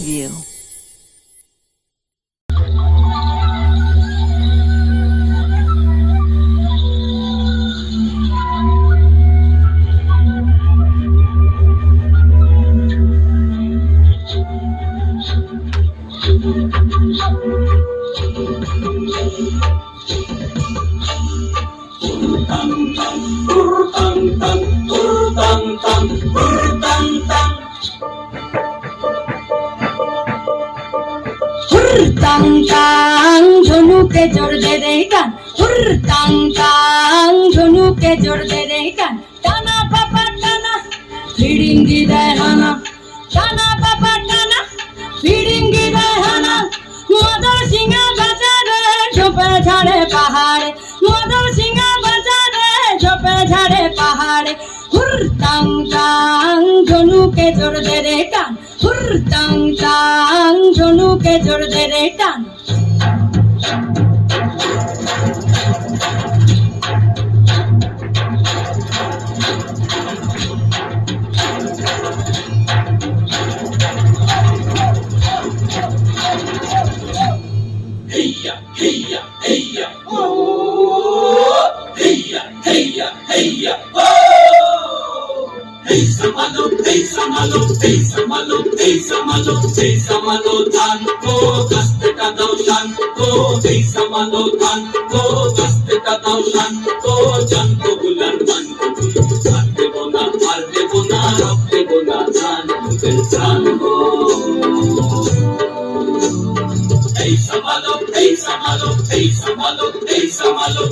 you. Tang tang jonu ke jor de re kan tang tang jonu ke jor de re kan tana papa tana feeding di dehana tana papa tana feeding di dehana modar singa bazare jope jhare pahade modar singa bazare jope jhare pahade tang tang jonu ke jor de re kan tang tang jonu ke jor de re kan Heya, heya, heya, oh! Heya, heya, heya, oh! Hey samalo, hey samalo, hey samalo, hey samalo, hey samalo, dhan ko kaste ka dao shan ko. Hey samalo, dhan ko kaste ka dao shan ko. Jan ko bulan man ko dhan debo na, mar debo na, rock debo na, dhan ko. Hey samalo, hey samalo, hey samalo, hey samalo.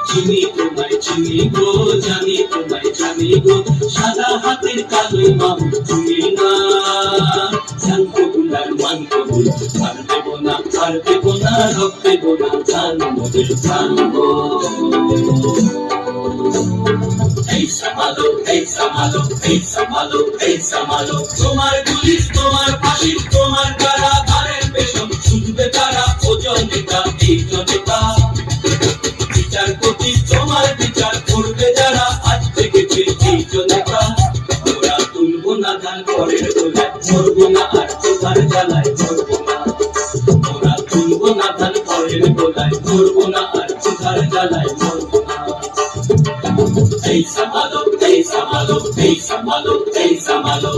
চিনি তোমায় চিনি গো, জানি তোমায় জানি গো, সাদা হাতের কালো মাহু তুমি না। জানতো গুলার মান কবুল, ছাড় দেব না, ছাড় দেব না, রক দেব না, জান মোদের জানবো। এই সামালো, এই সামালো, এই সামালো, এই সামালো, তোমার পুলিশ, তোমার ফাঁসি, তোমার কারাগারের পেছন, শুনবে তারা ওজন নেতা, এইজন নেতা। বিচারপতি তোমার বিচার করবে যারা, আজ থেকে এইজন নেতা। ওরা তুলবো না ধান পরের গোলায়, মরবো না আর তোমার জ্বালায়, মরবো না। ওরা তুলবো না ধান পরের গোলায়, মরবো না আর তোমার জ্বালায়, মরবো না। এই সামালো, এই সামালো, এই সামালো, এই সামালো।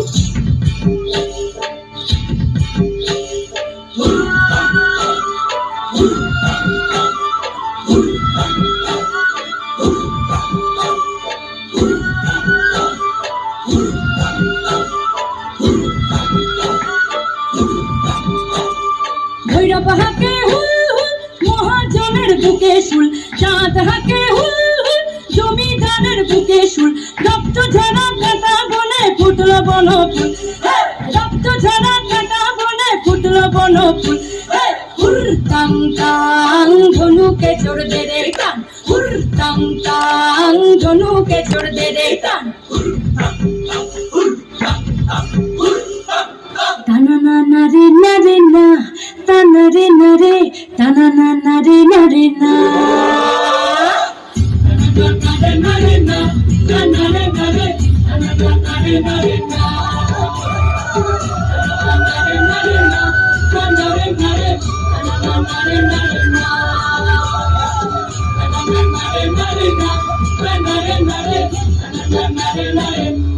ভৈরব হাকে হুল হুল মহাজনের বুকে শুল চাঁদ হাকে হুল হুল জমিদারের বুকে শুল রক্ত ঝরা কাটা বনে ফুটলো বন ফুল রক্ত ঝরা কাটা বনে ফুটলো বন ফুল হুরতাং তাং ধনুকে জোর দে রে কান হুরতাং তাং ধনুকে জোর দে রে কান তানা না না রে না রে না তানা রে না রে তানা না না রে না রে না তানা রে না তানা রে না রে তানা না রে না রে না তানা রে না রে না তানা রে না রে তানা না রে না রে না তানা না রে না রে না তানা রে না রে তানা না রে না রে